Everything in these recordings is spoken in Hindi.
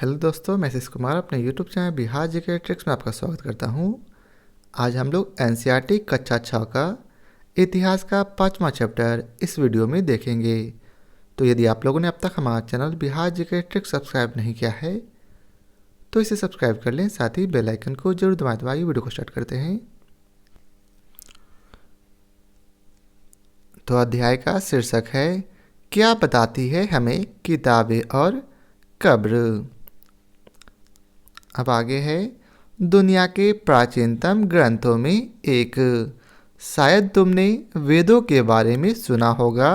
हेलो दोस्तों, मैं आशीष कुमार अपने YouTube channel Bihar GK tricks में आपका स्वागत करता हूं। आज हम लोग एनसीईआरटी कक्षा 6 का इतिहास का 5वां चैप्टर इस वीडियो में देखेंगे। तो यदि आप लोगों ने अब तक हमारा channel Bihar GK tricks subscribe नहीं किया है तो इसे सब्सक्राइब कर लें, साथ ही बेल आइकन को जरूर दबाएं। वीडियो को स्टार्ट करते हैं। तो अध्याय का शीर्षक है, क्या बताती है हमें किताबें और कब्र। अब आगे है, दुनिया के प्राचीनतम ग्रंथों में एक। शायद तुमने वेदों के बारे में सुना होगा।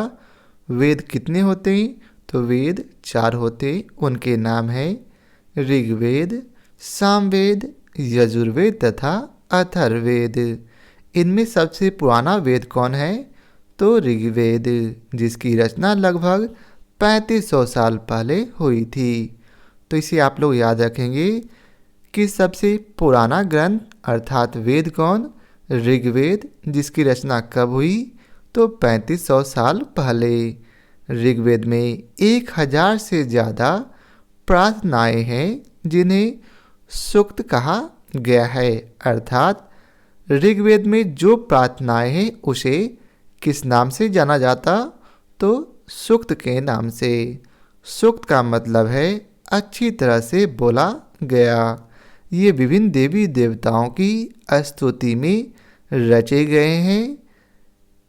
वेद कितने होते हैं? तो वेद 4 होते। उनके नाम है ऋग्वेद, सामवेद, यजुर्वेद तथा अथर्ववेद। इनमें सबसे पुराना वेद कौन है? तो ऋग्वेद, जिसकी रचना लगभग 3500 साल पहले हुई थी। तो इसे आप लोग याद रखेंगे कि सबसे पुराना ग्रंथ अर्थात वेद कौन? ऋग्वेद, जिसकी रचना कब हुई? तो 3500 साल पहले। ऋग्वेद में 1000 से ज़्यादा प्रार्थनाएं हैं जिन्हें सूक्त कहा गया है। अर्थात ऋग्वेद में जो प्रार्थनाएं हैं उसे किस नाम से जाना जाता? तो सूक्त के नाम से। सूक्त का मतलब है अच्छी तरह से बोला गया। ये विभिन्न देवी देवताओं की स्तुति में रचे गए हैं।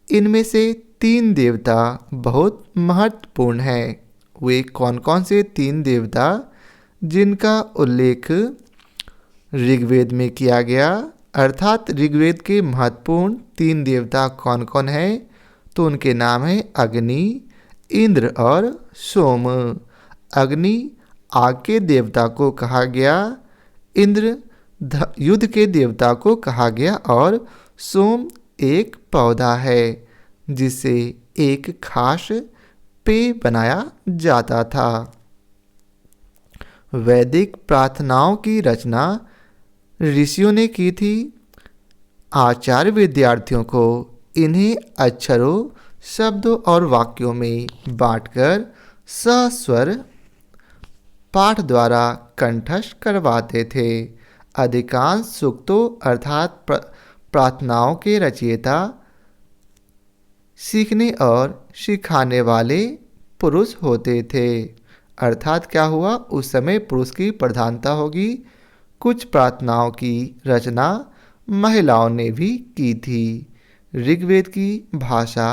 इनमें से 3 देवता बहुत महत्वपूर्ण हैं। वे कौन कौन से 3 देवता जिनका उल्लेख ऋग्वेद में किया गया? अर्थात ऋग्वेद के महत्वपूर्ण 3 देवता कौन कौन हैं? तो उनके नाम हैं अग्नि, इंद्र और सोम। अग्नि आग के देवता को कहा गया, इंद्र युद्ध के देवता को कहा गया और सोम एक पौधा है जिससे एक खास पेय बनाया जाता था। वैदिक प्रार्थनाओं की रचना ऋषियों ने की थी। आचार्य विद्यार्थियों को इन्हें अक्षरों, शब्दों और वाक्यों में बांटकर सस्वर पाठ द्वारा कंठस्थ करवाते थे। अधिकांश सूक्तों अर्थात प्रार्थनाओं के रचयिता सीखने और सिखाने वाले पुरुष होते थे। अर्थात क्या हुआ, उस समय पुरुष की प्रधानता होगी। कुछ प्रार्थनाओं की रचना महिलाओं ने भी की थी। ऋग्वेद की भाषा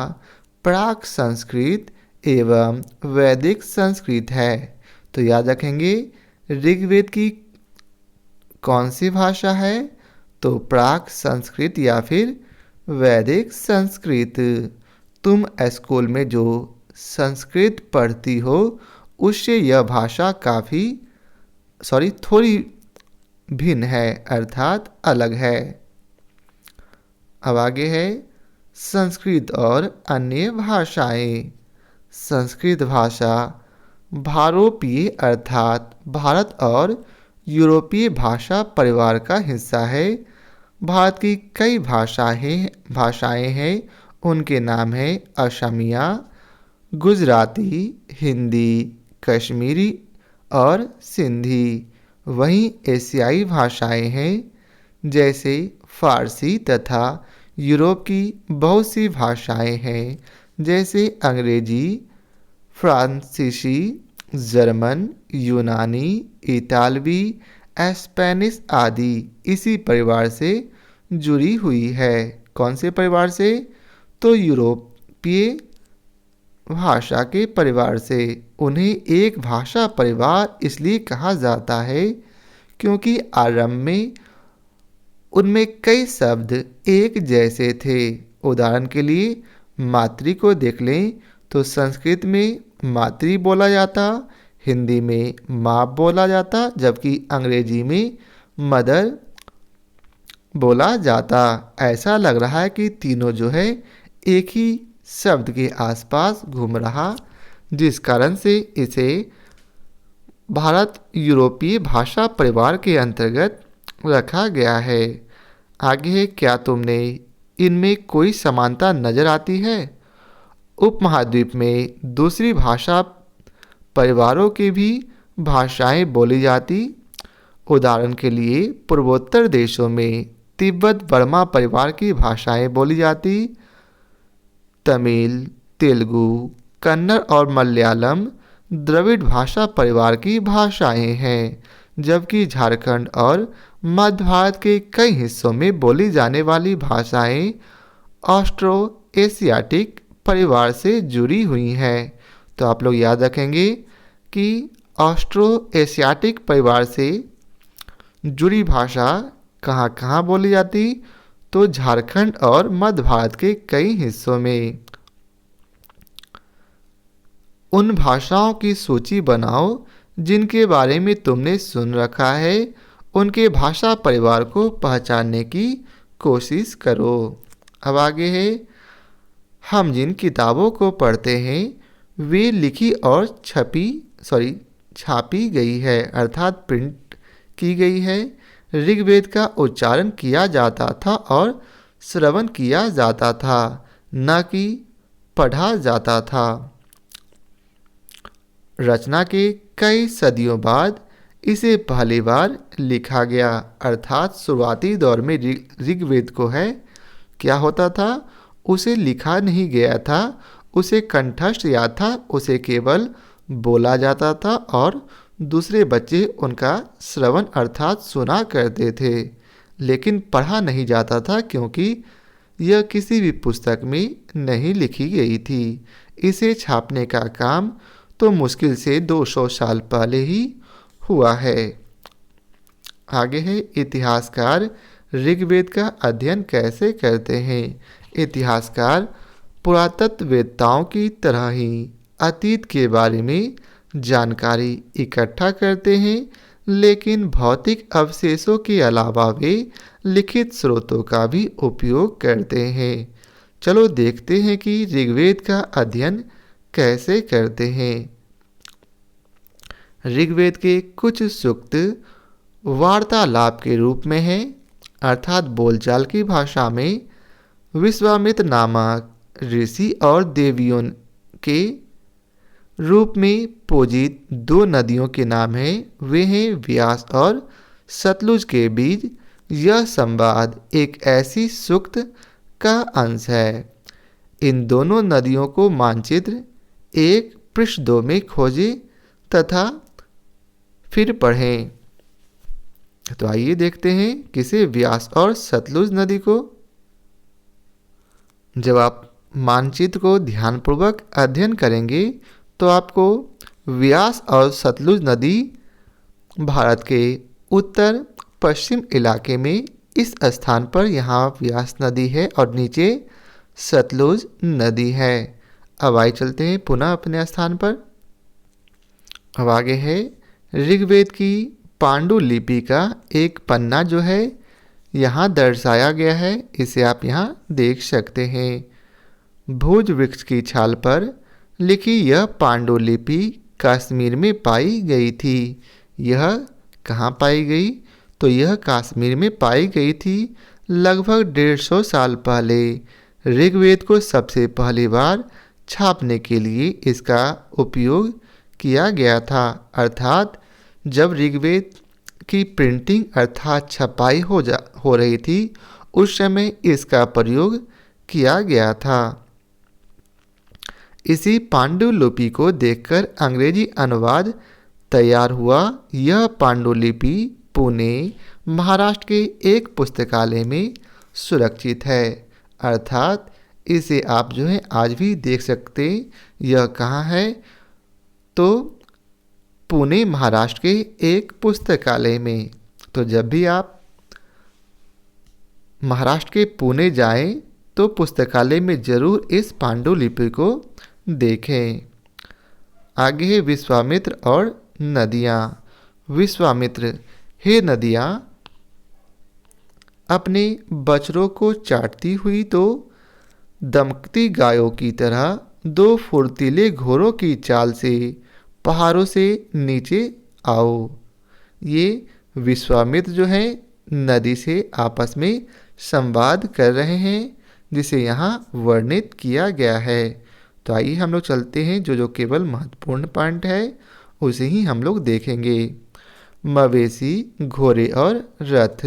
प्राक संस्कृत एवं वैदिक संस्कृत है। तो याद रखेंगे ऋग्वेद की कौन सी भाषा है? तो प्राक संस्कृत या फिर वैदिक संस्कृत। तुम स्कूल में जो संस्कृत पढ़ती हो उससे यह भाषा थोड़ी भिन्न है, अर्थात अलग है। अब आगे है, संस्कृत और अन्य भाषाएं। संस्कृत भाषा भारोपीय अर्थात भारत और यूरोपीय भाषा परिवार का हिस्सा है। भारत की कई भाषाएं हैं। उनके नाम हैं असमिया, गुजराती, हिंदी, कश्मीरी और सिंधी। वहीं एशियाई भाषाएं हैं जैसे फारसी तथा यूरोप की बहुत सी भाषाएं हैं जैसे अंग्रेजी, फ्रांसीसी, जर्मन, यूनानी, इतालवी, स्पेनिश आदि इसी परिवार से जुड़ी हुई है। कौन से परिवार से? तो यूरोपीय भाषा के परिवार से। उन्हें एक भाषा परिवार इसलिए कहा जाता है क्योंकि आरंभ में उनमें कई शब्द एक जैसे थे। उदाहरण के लिए मातृ को देख लें तो संस्कृत में मातृ बोला जाता, हिंदी में माँ बोला जाता, जबकि अंग्रेजी में मदर बोला जाता। ऐसा लग रहा है कि तीनों जो है एक ही शब्द के आसपास घूम रहा, जिस कारण से इसे भारत यूरोपीय भाषा परिवार के अंतर्गत रखा गया है। आगे है, क्या तुमने इनमें कोई समानता नजर आती है? उपमहाद्वीप में दूसरी भाषा परिवारों के भी भाषाएं बोली जाती। उदाहरण के लिए पूर्वोत्तर देशों में तिब्बत बर्मा परिवार की भाषाएं बोली जाती। तमिल, तेलुगु, कन्नड़ और मलयालम द्रविड़ भाषा परिवार की भाषाएं हैं, जबकि झारखंड और मध्य भारत के कई हिस्सों में बोली जाने वाली भाषाएं ऑस्ट्रो एशियाटिक परिवार से जुड़ी हुई हैं। तो आप लोग याद रखेंगे कि ऑस्ट्रो एशियाटिक परिवार से जुड़ी भाषा कहाँ कहाँ बोली जाती, तो झारखंड और मध्य भारत के कई हिस्सों में। उन भाषाओं की सूची बनाओ जिनके बारे में तुमने सुन रखा है, उनके भाषा परिवार को पहचानने की कोशिश करो। अब आगे है, हम जिन किताबों को पढ़ते हैं वे लिखी और छापी गई है, अर्थात प्रिंट की गई है। ऋग्वेद का उच्चारण किया जाता था और श्रवण किया जाता था, न कि पढ़ा जाता था। रचना के कई सदियों बाद इसे पहली बार लिखा गया, अर्थात शुरुआती दौर में ऋग्वेद को है क्या होता था, उसे लिखा नहीं गया था, उसे कंठस्थ याद था, उसे केवल बोला जाता था और दूसरे बच्चे उनका श्रवण अर्थात सुना करते थे, लेकिन पढ़ा नहीं जाता था क्योंकि यह किसी भी पुस्तक में नहीं लिखी गई थी। इसे छापने का काम तो मुश्किल से 200 साल पहले ही हुआ है। आगे है, इतिहासकार ऋग्वेद का अध्ययन कैसे करते हैं। इतिहासकार पुरातत्ववेत्ताओं की तरह ही अतीत के बारे में जानकारी इकट्ठा करते हैं, लेकिन भौतिक अवशेषों के अलावा वे लिखित स्रोतों का भी उपयोग करते हैं। चलो देखते हैं कि ऋग्वेद का अध्ययन कैसे करते हैं। ऋग्वेद के कुछ सूक्त वार्तालाप के रूप में हैं, अर्थात बोलचाल की भाषा में। विश्वामित्र नामक ऋषि और देवियों के रूप में पूजित 2 नदियों के नाम हैं, वे हैं व्यास और सतलुज के बीच यह संवाद एक ऐसी सूक्त का अंश है। इन दोनों नदियों को मानचित्र 1 पृष्ठ 2 में खोजें तथा फिर पढ़ें। तो आइए देखते हैं किसे व्यास और सतलुज नदी को। जब आप मानचित्र को ध्यानपूर्वक अध्ययन करेंगे तो आपको व्यास और सतलुज नदी भारत के उत्तर पश्चिम इलाके में इस स्थान पर यहाँ व्यास नदी है और नीचे सतलुज नदी है। अब आइए चलते हैं पुनः अपने स्थान पर। अब आगे है, ऋग्वेद की पांडुलिपि का एक पन्ना जो है यहाँ दर्शाया गया है, इसे आप यहाँ देख सकते हैं। भुज वृक्ष की छाल पर लिखी यह पांडुलिपि कश्मीर में पाई गई थी। यह कहाँ पाई गई, तो यह कश्मीर में पाई गई थी। लगभग 150 साल पहले ऋग्वेद को सबसे पहली बार छापने के लिए इसका उपयोग किया गया था, अर्थात जब ऋग्वेद की प्रिंटिंग अर्थात छपाई हो रही थी उस समय इसका प्रयोग किया गया था। इसी पांडुलिपि को देखकर अंग्रेजी अनुवाद तैयार हुआ। यह पांडुलिपि पुणे महाराष्ट्र के एक पुस्तकालय में सुरक्षित है, अर्थात इसे आप जो है आज भी देख सकते। यह कहाँ है, तो पुणे महाराष्ट्र के एक पुस्तकालय में। तो जब भी आप महाराष्ट्र के पुणे जाएं तो पुस्तकालय में जरूर इस पांडुलिपि को देखें। आगे है विश्वामित्र और नदियाँ। विश्वामित्र, हे नदियाँ अपने बछड़ों को चाटती हुई तो दमकती गायों की तरह 2 फुर्तीले घोड़ों की चाल से पहाड़ों से नीचे आओ। ये विश्वामित्र जो है नदी से आपस में संवाद कर रहे हैं, जिसे यहाँ वर्णित किया गया है। तो आइए हम लोग चलते हैं, जो केवल महत्वपूर्ण पॉइंट है उसे ही हम लोग देखेंगे। मवेशी, घोड़े और रथ।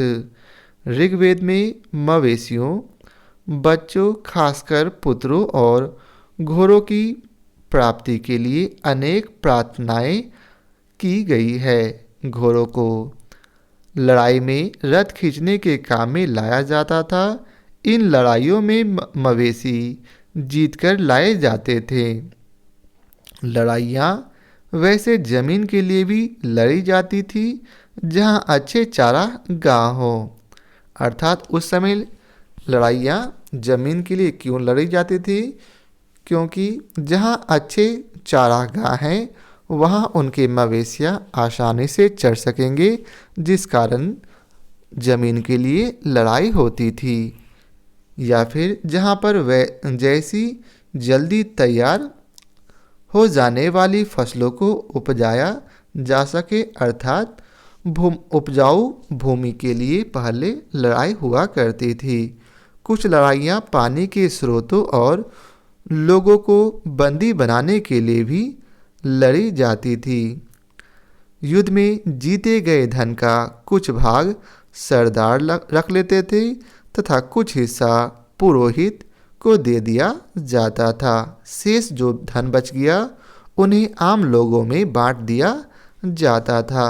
ऋग्वेद में मवेशियों, बच्चों खासकर पुत्रों और घोड़ों की प्राप्ति के लिए अनेक प्रार्थनाएं की गई है। घोड़ों को लड़ाई में रथ खींचने के काम में लाया जाता था। इन लड़ाइयों में मवेशी जीतकर लाए जाते थे। लड़ाइयाँ वैसे जमीन के लिए भी लड़ी जाती थी जहाँ अच्छे चारागाह हो। अर्थात उस समय लड़ाइयाँ जमीन के लिए क्यों लड़ी जाती थी? क्योंकि जहाँ अच्छे चारागाह हैं वहाँ उनके मवेशियाँ आसानी से चर सकेंगे, जिस कारण जमीन के लिए लड़ाई होती थी। या फिर जहाँ पर वह जैसी जल्दी तैयार हो जाने वाली फसलों को उपजाया जा सके, अर्थात उपजाऊ भूमि के लिए पहले लड़ाई हुआ करती थी। कुछ लड़ाइयाँ पानी के स्रोतों और लोगों को बंदी बनाने के लिए भी लड़ी जाती थी। युद्ध में जीते गए धन का कुछ भाग सरदार रख लेते थे तथा कुछ हिस्सा पुरोहित को दे दिया जाता था। शेष जो धन बच गया उन्हें आम लोगों में बांट दिया जाता था।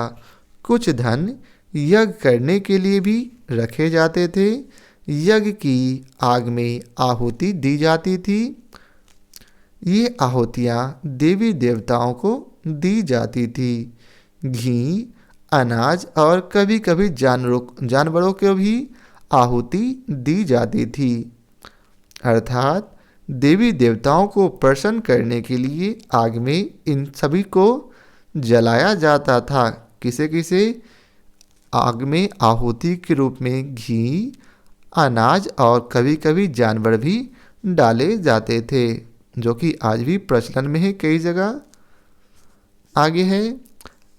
कुछ धन यज्ञ करने के लिए भी रखे जाते थे। यज्ञ की आग में आहुति दी जाती थी। ये आहुतियाँ देवी देवताओं को दी जाती थी। घी, अनाज और कभी कभी जानवरों को भी आहुति दी जाती थी। अर्थात देवी देवताओं को प्रसन्न करने के लिए आग में इन सभी को जलाया जाता था। किसे किसे? आग में आहुति के रूप में घी, अनाज और कभी कभी जानवर भी डाले जाते थे, जो कि आज भी प्रचलन में है कई जगह। आगे है,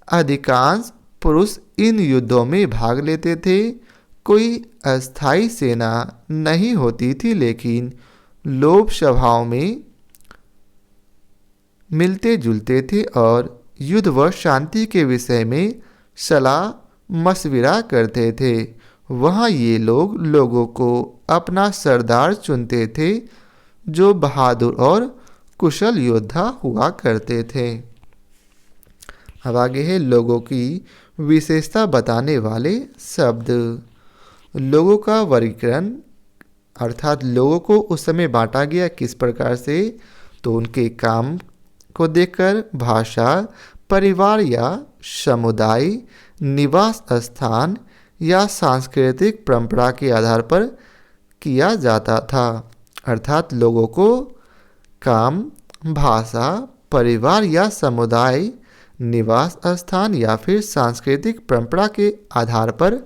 अधिकांश पुरुष इन युद्धों में भाग लेते थे। कोई अस्थायी सेना नहीं होती थी, लेकिन लोग स्वभाव में मिलते जुलते थे और युद्ध व शांति के विषय में सलाह मशविरा करते थे। वहाँ ये लोगों को अपना सरदार चुनते थे, जो बहादुर और कुशल योद्धा हुआ करते थे। अब आगे है लोगों की विशेषता बताने वाले शब्द। लोगों का वर्गीकरण, अर्थात लोगों को उस समय बांटा गया किस प्रकार से? तो उनके काम को देखकर भाषा, परिवार या समुदाय, निवास स्थान या सांस्कृतिक परंपरा के आधार पर किया जाता था। अर्थात लोगों को काम, भाषा, परिवार या समुदाय, निवास स्थान या फिर सांस्कृतिक परंपरा के आधार पर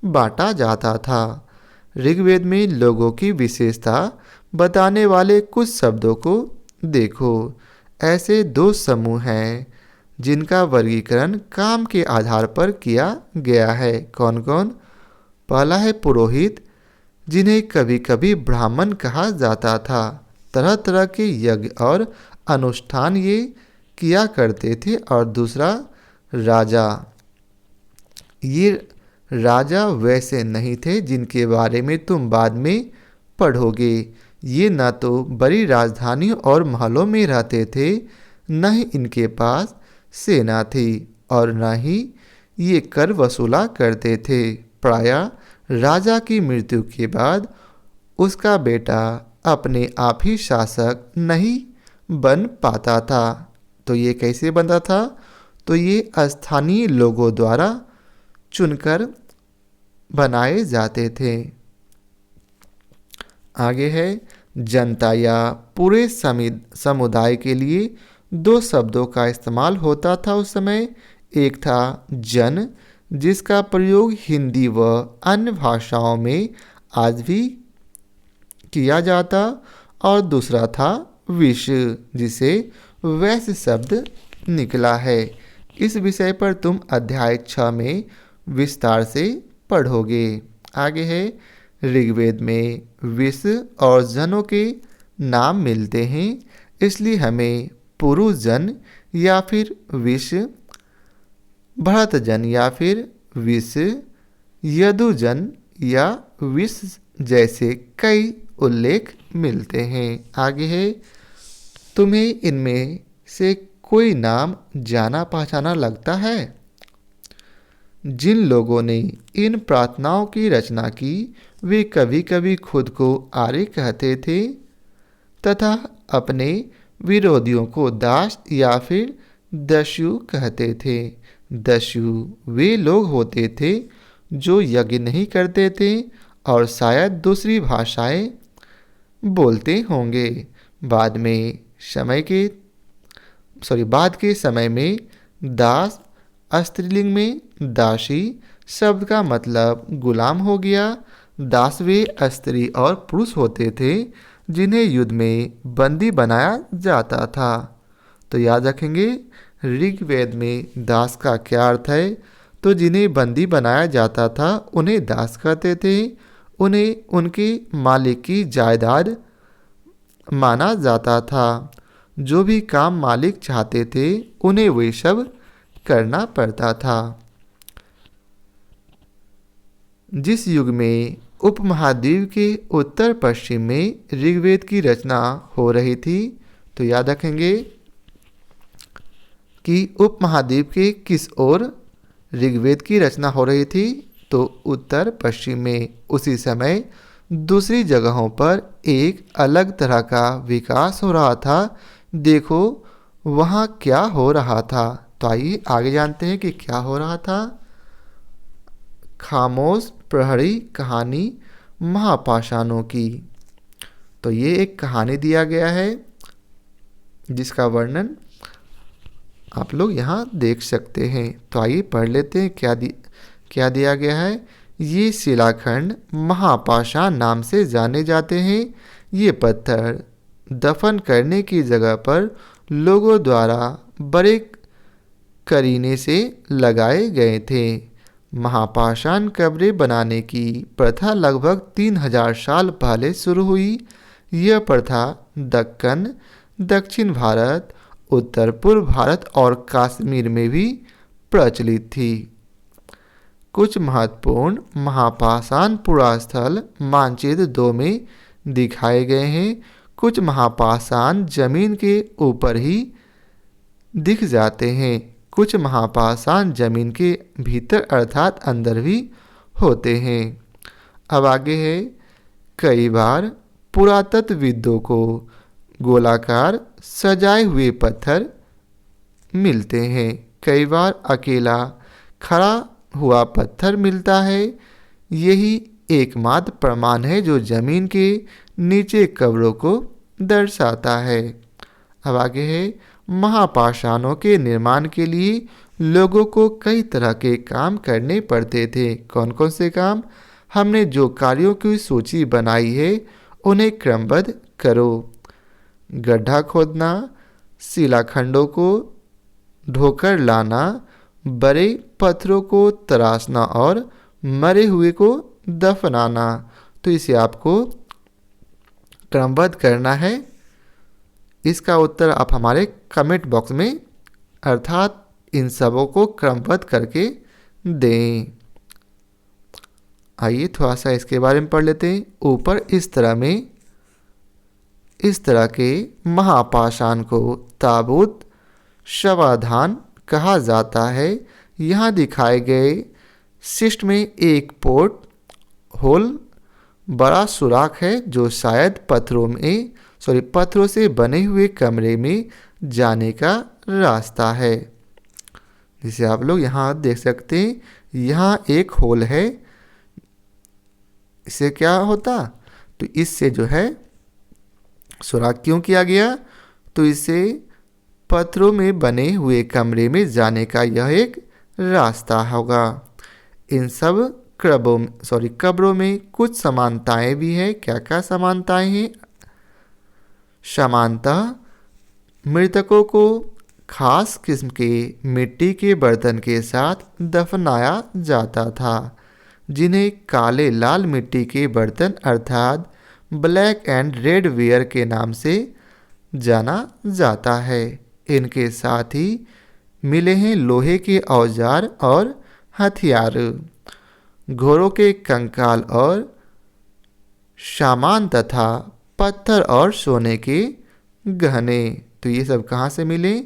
बांटा जाता था। ऋग्वेद में लोगों की विशेषता बताने वाले कुछ शब्दों को देखो। ऐसे दो समूह हैं जिनका वर्गीकरण काम के आधार पर किया गया है। कौन कौन? पहला है पुरोहित, जिन्हें कभी कभी ब्राह्मण कहा जाता था। तरह तरह के यज्ञ और अनुष्ठान ये किया करते थे। और दूसरा राजा। ये राजा वैसे नहीं थे जिनके बारे में तुम बाद में पढ़ोगे। ये न तो बड़ी राजधानियों और महलों में रहते थे, न ही इनके पास सेना थी और न ही ये कर वसूला करते थे। प्रायः राजा की मृत्यु के बाद उसका बेटा अपने आप ही शासक नहीं बन पाता था। तो ये कैसे बनता था? तो ये स्थानीय लोगों द्वारा चुनकर बनाए जाते थे। आगे है, जनता या पूरे समुदाय के लिए दो शब्दों का इस्तेमाल होता था उस समय। एक था जन, जिसका प्रयोग हिंदी व अन्य भाषाओं में आज भी किया जाता, और दूसरा था विश्व, जिसे वैश्य शब्द निकला है। इस विषय पर तुम अध्याय 6 में विस्तार से पढ़ोगे। आगे है, ऋग्वेद में विश्व और जनों के नाम मिलते हैं, इसलिए हमें पुरुष जन या फिर विष, भरतजन या फिर विष, यदुजन या विष जैसे कई उल्लेख मिलते हैं। आगे है, तुम्हें इनमें से कोई नाम जाना पहचाना लगता है? जिन लोगों ने इन प्रार्थनाओं की रचना की वे कभी कभी खुद को आर्य कहते थे तथा अपने विरोधियों को दास या फिर दस्यु कहते थे। दस्यु वे लोग होते थे जो यज्ञ नहीं करते थे और शायद दूसरी भाषाएं बोलते होंगे। बाद के समय में दास स्त्रीलिंग में दासी शब्द का मतलब गुलाम हो गया। दास वे स्त्री और पुरुष होते थे जिन्हें युद्ध में बंदी बनाया जाता था। तो याद रखेंगे ऋग्वेद में दास का क्या अर्थ है। तो जिन्हें बंदी बनाया जाता था उन्हें दास कहते थे। उन्हें उनके मालिक की जायदाद माना जाता था। जो भी काम मालिक चाहते थे उन्हें वे सब करना पड़ता था। जिस युग में उपमहाद्वीप के उत्तर पश्चिम में ऋग्वेद की रचना हो रही थी, तो याद रखेंगे कि उपमहाद्वीप के किस ओर ऋग्वेद की रचना हो रही थी, तो उत्तर पश्चिम में। उसी समय दूसरी जगहों पर एक अलग तरह का विकास हो रहा था। देखो वहाँ क्या हो रहा था। तो आइए आगे जानते हैं कि क्या हो रहा था। खामोश प्रहरी कहानी महापाषाणों की। तो ये एक कहानी दिया गया है जिसका वर्णन आप लोग यहाँ देख सकते हैं। तो आइए पढ़ लेते हैं क्या दिया गया है। ये शिलाखंड महापाषाण नाम से जाने जाते हैं। ये पत्थर दफन करने की जगह पर लोगों द्वारा बड़े करीने से लगाए गए थे। महापाषाण कब्रें बनाने की प्रथा लगभग 3000 साल पहले शुरू हुई। यह प्रथा दक्कन, दक्षिण भारत, उत्तर पूर्व भारत और कश्मीर में भी प्रचलित थी। कुछ महत्वपूर्ण महापाषाण पुरास्थल मानचित्र 2 में दिखाए गए हैं। कुछ महापाषाण जमीन के ऊपर ही दिख जाते हैं। कुछ महापाषाण जमीन के भीतर अर्थात अंदर भी होते हैं। अब आगे है, कई बार पुरातत्वविदों को गोलाकार सजाए हुए पत्थर मिलते हैं। कई बार अकेला खड़ा हुआ पत्थर मिलता है। यही एकमात्र प्रमाण है जो जमीन के नीचे कब्रों को दर्शाता है। अब आगे है, महापाषाणों के निर्माण के लिए लोगों को कई तरह के काम करने पड़ते थे। कौन कौन से काम? हमने जो कार्यों की सूची बनाई है उन्हें क्रमबद्ध करो। गड्ढा खोदना, शिलाखंडों को ढोकर लाना, बड़े पत्थरों को तराशना और मरे हुए को दफनाना। तो इसे आपको क्रमबद्ध करना है। इसका उत्तर आप हमारे कमेंट बॉक्स में अर्थात इन सबों को क्रमबद्ध करके दें। आइए थोड़ा सा इसके बारे में पढ़ लेते हैं। ऊपर इस तरह के महापाषाण को ताबूत शवाधान कहा जाता है। यहाँ दिखाए गए शिष्ट में एक पोर्ट होल बड़ा सुराख है जो शायद पत्थरों से बने हुए कमरे में जाने का रास्ता है, जिसे आप लोग यहाँ देख सकते हैं। यहाँ एक होल है। इससे क्या होता? तो इससे जो है सुराख क्यों किया गया? तो इससे पत्थरों में बने हुए कमरे में जाने का यह एक रास्ता होगा। इन सब कब्रों में कुछ समानताएं भी हैं। क्या क्या समानताएं हैं? सामान्यतः मृतकों को खास किस्म के मिट्टी के बर्तन के साथ दफनाया जाता था, जिन्हें काले लाल मिट्टी के बर्तन अर्थात ब्लैक एंड रेड वेयर के नाम से जाना जाता है। इनके साथ ही मिले हैं लोहे के औजार और हथियार, घोड़ों के कंकाल और सामान तथा पत्थर और सोने के गहने। तो ये सब कहाँ से मिले?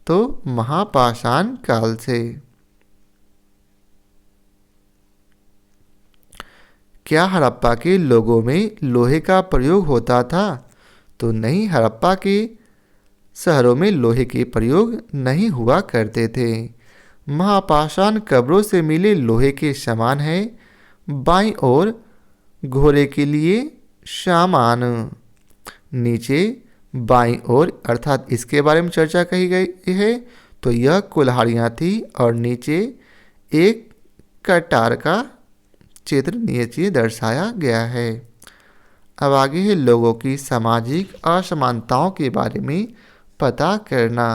तो महापाषाण काल से। क्या हड़प्पा के लोगों में लोहे का प्रयोग होता था? तो नहीं, हड़प्पा के शहरों में लोहे के प्रयोग नहीं हुआ करते थे। महापाषाण कब्रों से मिले लोहे के सामान है। बाईं ओर घोड़े के लिए सामान, नीचे बाईं ओर अर्थात इसके बारे में चर्चा कही गई है। तो यह कुल्हाड़ियाँ थी और नीचे एक कटार का चित्र नीचे दर्शाया गया है। अब आगे है लोगों की सामाजिक असमानताओं के बारे में पता करना।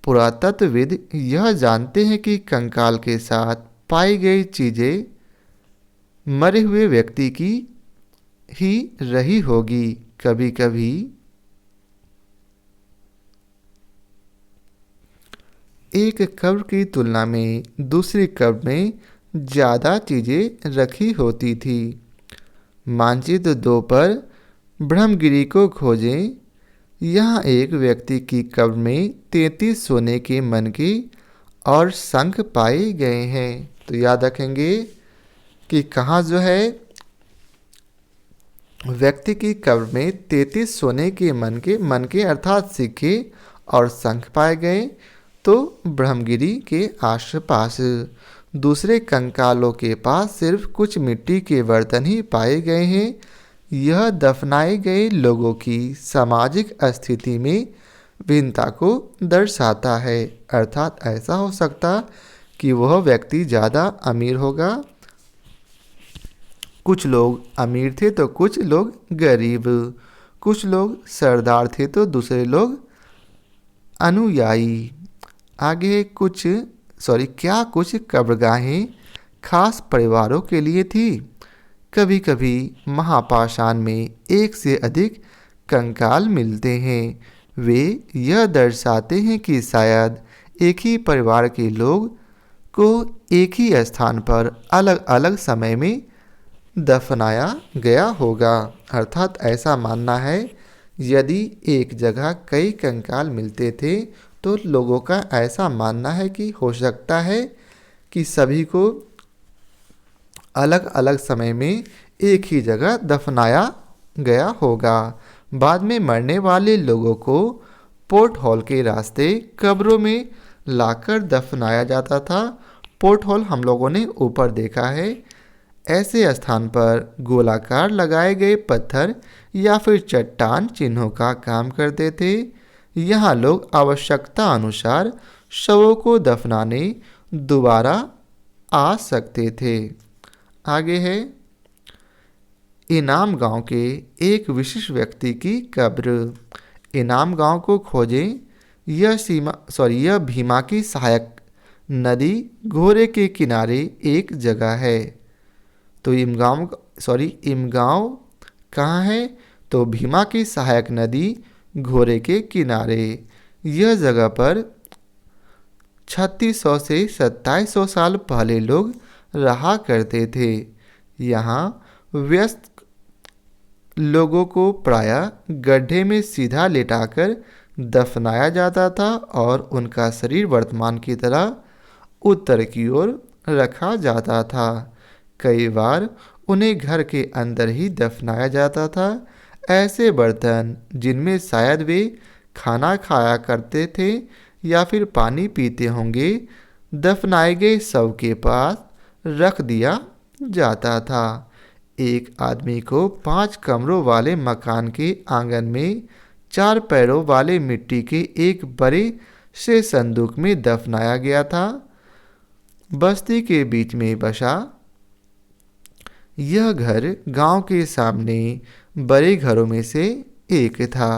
पुरातत्वविद यह जानते हैं कि कंकाल के साथ पाई गई चीजें मरे हुए व्यक्ति की ही रही होगी। कभी कभी एक कब्र की तुलना में दूसरी कब्र में ज़्यादा चीज़ें रखी होती थी। मानचित्र 2 पर ब्रह्मगिरी को खोजें। यहाँ एक व्यक्ति की कब्र में 33 सोने के मनके और शंख पाए गए हैं। तो याद रखेंगे कि कहाँ जो है व्यक्ति की कब्र में 33 सोने के मनके अर्थात सिक्के और शंख पाए गए। तो ब्रह्मगिरी के आसपास। दूसरे कंकालों के पास सिर्फ कुछ मिट्टी के बर्तन ही पाए गए हैं। यह दफनाए गए लोगों की सामाजिक स्थिति में भिन्नता को दर्शाता है। अर्थात ऐसा हो सकता कि वह व्यक्ति ज़्यादा अमीर होगा, कुछ लोग अमीर थे तो कुछ लोग गरीब, कुछ लोग सरदार थे तो दूसरे लोग अनुयायी। आगे क्या कुछ कब्रगाहें खास परिवारों के लिए थी? कभी कभी महापाषाण में एक से अधिक कंकाल मिलते हैं। वे यह दर्शाते हैं कि शायद एक ही परिवार के लोग को एक ही स्थान पर अलग अलग समय में दफनाया गया होगा। अर्थात ऐसा मानना है यदि एक जगह कई कंकाल मिलते थे तो लोगों का ऐसा मानना है कि हो सकता है कि सभी को अलग अलग समय में एक ही जगह दफनाया गया होगा। बाद में मरने वाले लोगों को पोर्ट हॉल के रास्ते कब्रों में लाकर दफनाया जाता था। पोर्ट हॉल हम लोगों ने ऊपर देखा है। ऐसे स्थान पर गोलाकार लगाए गए पत्थर या फिर चट्टान चिन्हों का काम करते थे। यहाँ लोग आवश्यकता अनुसार शवों को दफनाने दोबारा आ सकते थे। आगे है इनाम गांव के एक विशिष्ट व्यक्ति की कब्र। इनाम गांव को खोजें। यह भीमा की सहायक नदी घोरे के किनारे एक जगह है। तो इमगांव कहाँ है? तो भीमा की सहायक नदी घोरे के किनारे। यह जगह पर 3600 से 2700 साल पहले लोग रहा करते थे। यहाँ व्यस्त लोगों को प्रायः गड्ढे में सीधा लेटाकर दफनाया जाता था और उनका शरीर वर्तमान की तरह उत्तर की ओर रखा जाता था। कई बार उन्हें घर के अंदर ही दफनाया जाता था। ऐसे बर्तन जिनमें शायद वे खाना खाया करते थे या फिर पानी पीते होंगे, दफनाए गए शव के पास रख दिया जाता था। एक आदमी को 5 कमरों वाले मकान के आंगन में 4 पैरों वाले मिट्टी के एक बड़े से संदूक में दफनाया गया था। बस्ती के बीच में बसा यह घर गांव के सामने बड़े घरों में से एक था।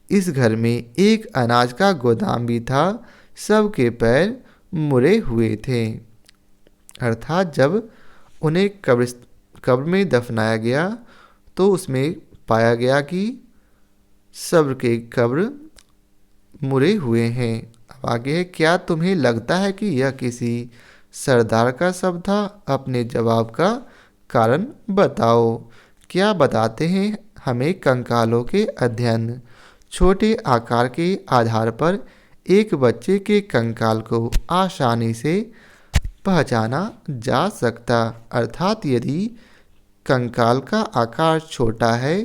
इस घर में एक अनाज का गोदाम भी था। सबके पैर मुड़े हुए थे। अर्थात जब उन्हें कब्र में दफनाया गया तो उसमें पाया गया कि सब्र के कब्र मुड़े हुए हैं। अब आगे है, क्या तुम्हें लगता है कि यह किसी सरदार का शब्द था? अपने जवाब का कारण बताओ। क्या बताते हैं हमें कंकालों के अध्ययन? छोटे आकार के आधार पर एक बच्चे के कंकाल को आसानी से पहचाना जा सकता, अर्थात यदि कंकाल का आकार छोटा है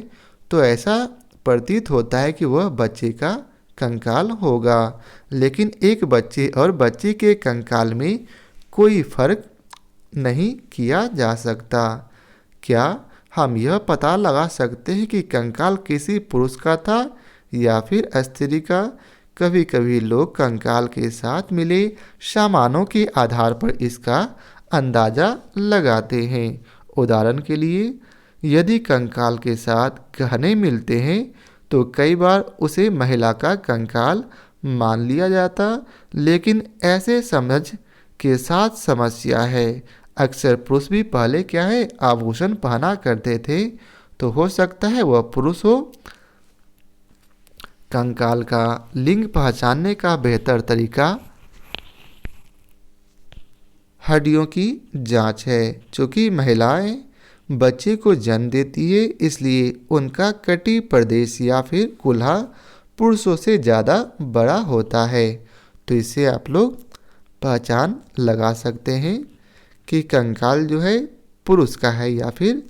तो ऐसा प्रतीत होता है कि वह बच्चे का कंकाल होगा, लेकिन एक बच्चे और बच्चे के कंकाल में कोई फर्क नहीं किया जा सकता। क्या हम यह पता लगा सकते हैं कि कंकाल किसी पुरुष का था या फिर स्त्री का? कभी कभी लोग कंकाल के साथ मिले सामानों के आधार पर इसका अंदाजा लगाते हैं। उदाहरण के लिए, यदि कंकाल के साथ गहने मिलते हैं तो कई बार उसे महिला का कंकाल मान लिया जाता, लेकिन ऐसे समझ के साथ समस्या है। अक्सर पुरुष भी पहले क्या है आभूषण पहना करते थे, तो हो सकता है वह पुरुष हो। कंकाल का लिंग पहचानने का बेहतर तरीका हड्डियों की जांच है। चूँकि महिलाएं बच्चे को जन्म देती है, इसलिए उनका कटी प्रदेश या फिर कूल्हा पुरुषों से ज़्यादा बड़ा होता है। तो इससे आप लोग पहचान लगा सकते हैं कि कंकाल जो है पुरुष का है या फिर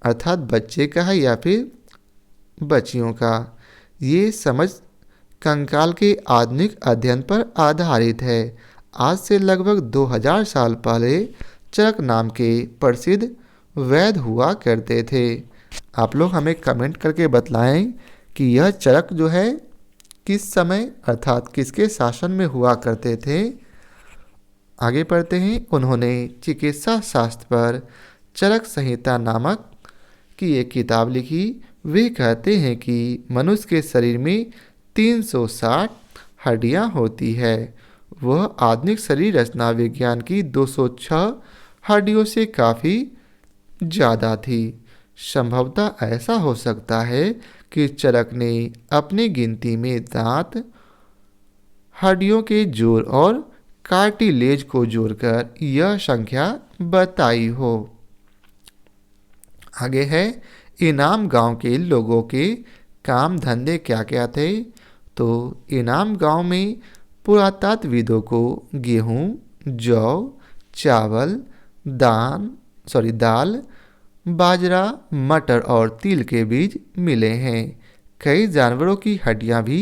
अर्थात बच्चे का है या फिर बच्चियों का। ये समझ कंकाल के आधुनिक अध्ययन पर आधारित है। आज से लगभग 2000 साल पहले चरक नाम के प्रसिद्ध वैद्य हुआ करते थे। आप लोग हमें कमेंट करके बतलाएं कि यह चरक जो है किस समय अर्थात किसके शासन में हुआ करते थे। आगे पढ़ते हैं। उन्होंने चिकित्सा शास्त्र पर चरक संहिता नामक की एक किताब लिखी। वे कहते हैं कि मनुष्य के शरीर में 360 हड्डियां होती है। वह आधुनिक शरीर रचना विज्ञान की 206 हड्डियों से काफ़ी ज़्यादा थी। संभवतः ऐसा हो सकता है कि चरक ने अपनी गिनती में दांत, हड्डियों के जोड़ और कार्टिलेज को जोड़कर यह संख्या बताई हो। आगे है, इनाम गांव के लोगों के काम धंधे क्या क्या थे? तो इनाम गांव में पुरातत्वविदों को गेहूं, जौ, चावल, दाल, बाजरा, मटर और तिल के बीज मिले हैं। कई जानवरों की हड्डियां भी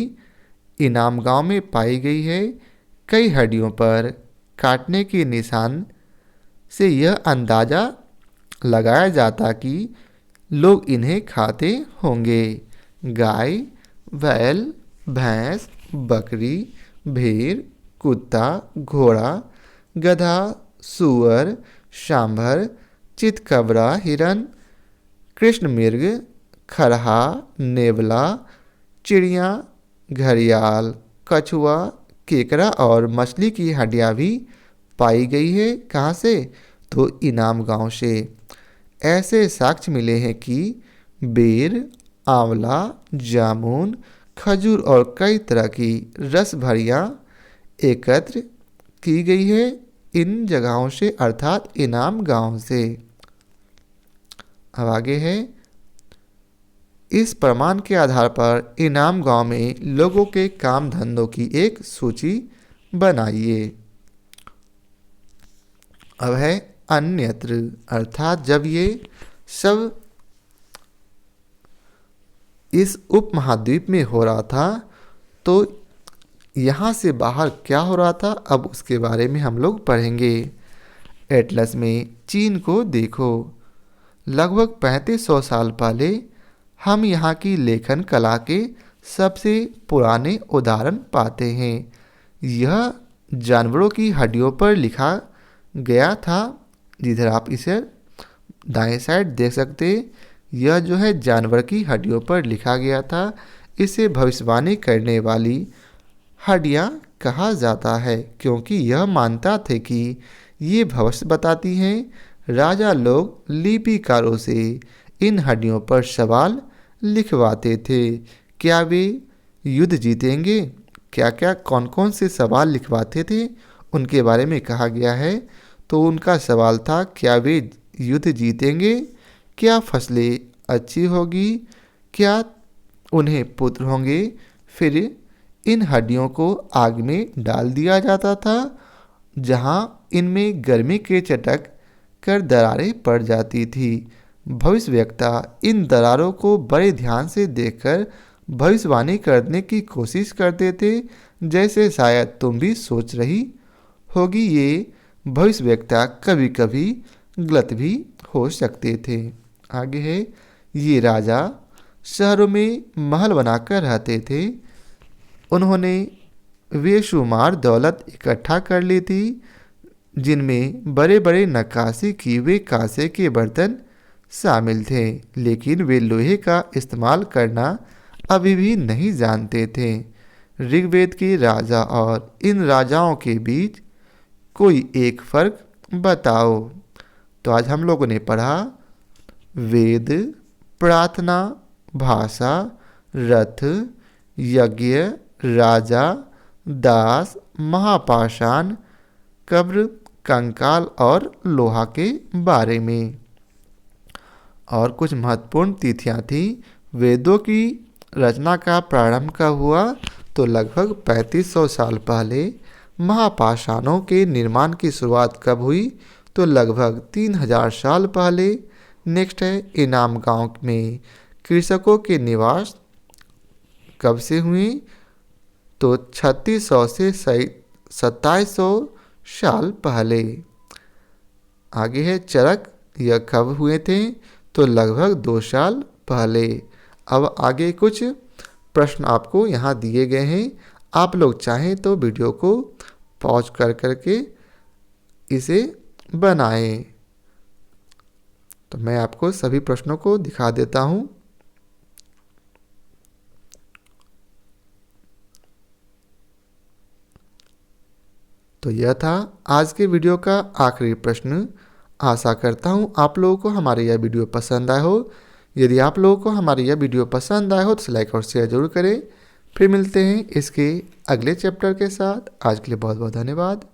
इनाम गांव में पाई गई है। कई हड्डियों पर काटने के निशान से यह अंदाज़ा लगाया जाता कि लोग इन्हें खाते होंगे। गाय, बैल, भैंस, बकरी, भेड़, कुत्ता, घोड़ा, गधा, सूअर, सांभर, चितकबरा, हिरन, कृष्णमृग, खरहा, नेवला, चिड़िया, घड़ियाल, कछुआ, केकड़ा और मछली की हड्डियां भी पाई गई है। कहाँ से? तो इनाम गांव से। ऐसे साक्ष्य मिले हैं कि बेर, आंवला, जामुन, खजूर और कई तरह की रस भरियाँ एकत्र की गई है इन जगहों से अर्थात इनाम गांव से। अब आगे है, इस प्रमाण के आधार पर इनाम गांव में लोगों के काम धंधों की एक सूची बनाइए। अब है अन्यत्र, अर्थात जब ये सब इस उपमहाद्वीप में हो रहा था तो यहाँ से बाहर क्या हो रहा था, अब उसके बारे में हम लोग पढ़ेंगे। एटलस में चीन को देखो। लगभग 3500 साल पहले हम यहाँ की लेखन कला के सबसे पुराने उदाहरण पाते हैं। यह जानवरों की हड्डियों पर लिखा गया था। जिधर आप इसे दाएं साइड देख सकते, यह जो है जानवर की हड्डियों पर लिखा गया था। इसे भविष्यवाणी करने वाली हड्डियाँ कहा जाता है, क्योंकि यह मानता थे कि ये भविष्य बताती हैं। राजा लोग लिपिकारों से इन हड्डियों पर सवाल लिखवाते थे क्या वे युद्ध जीतेंगे? क्या क्या कौन कौन से सवाल लिखवाते थे उनके बारे में कहा गया है। तो उनका सवाल था, क्या वे युद्ध जीतेंगे? क्या फसलें अच्छी होगी? क्या उन्हें पुत्र होंगे? फिर इन हड्डियों को आग में डाल दिया जाता था, जहां इनमें गर्मी के चटक कर दरारें पड़ जाती थी। भविष्यवक्ता इन दरारों को बड़े ध्यान से देखकर भविष्यवाणी करने की कोशिश करते थे, जैसे शायद तुम भी सोच रही होगी। ये भविष्यवक्ता कभी कभी गलत भी हो सकते थे। आगे है, ये राजा शहरों में महल बनाकर रहते थे। उन्होंने बेशुमार दौलत इकट्ठा कर ली थी, जिनमें बड़े बड़े नक्काशी किए हुए कांसे के बर्तन शामिल थे, लेकिन वे लोहे का इस्तेमाल करना अभी भी नहीं जानते थे। ऋग्वेद के राजा और इन राजाओं के बीच कोई एक फर्क बताओ। तो आज हम लोगों ने पढ़ा वेद, प्रार्थना, भाषा, रथ, यज्ञ, राजा, दास, महापाषाण, कब्र, कंकाल और लोहा के बारे में। और कुछ महत्वपूर्ण तिथियां थी। वेदों की रचना का प्रारंभ कब हुआ? तो लगभग 3500 साल पहले। महापाषाणों के निर्माण की शुरुआत कब हुई? तो लगभग 3000 साल पहले। नेक्स्ट है, इनाम गांव में कृषकों के निवास कब से हुए? तो 3600 से 2700 साल पहले। आगे है, चरक यह कब हुए थे? तो लगभग 2 साल पहले। अब आगे कुछ प्रश्न आपको यहाँ दिए गए हैं। आप लोग चाहें तो वीडियो को पॉज कर करके इसे बनाएं। तो मैं आपको सभी प्रश्नों को दिखा देता हूँ। तो यह था आज के वीडियो का आखिरी प्रश्न। आशा करता हूँ आप लोगों को हमारी यह वीडियो पसंद आया हो। यदि आप लोगों को हमारी यह वीडियो पसंद आया हो तो लाइक और शेयर जरूर करें। फिर मिलते हैं इसके अगले चैप्टर के साथ। आज के लिए बहुत बहुत धन्यवाद।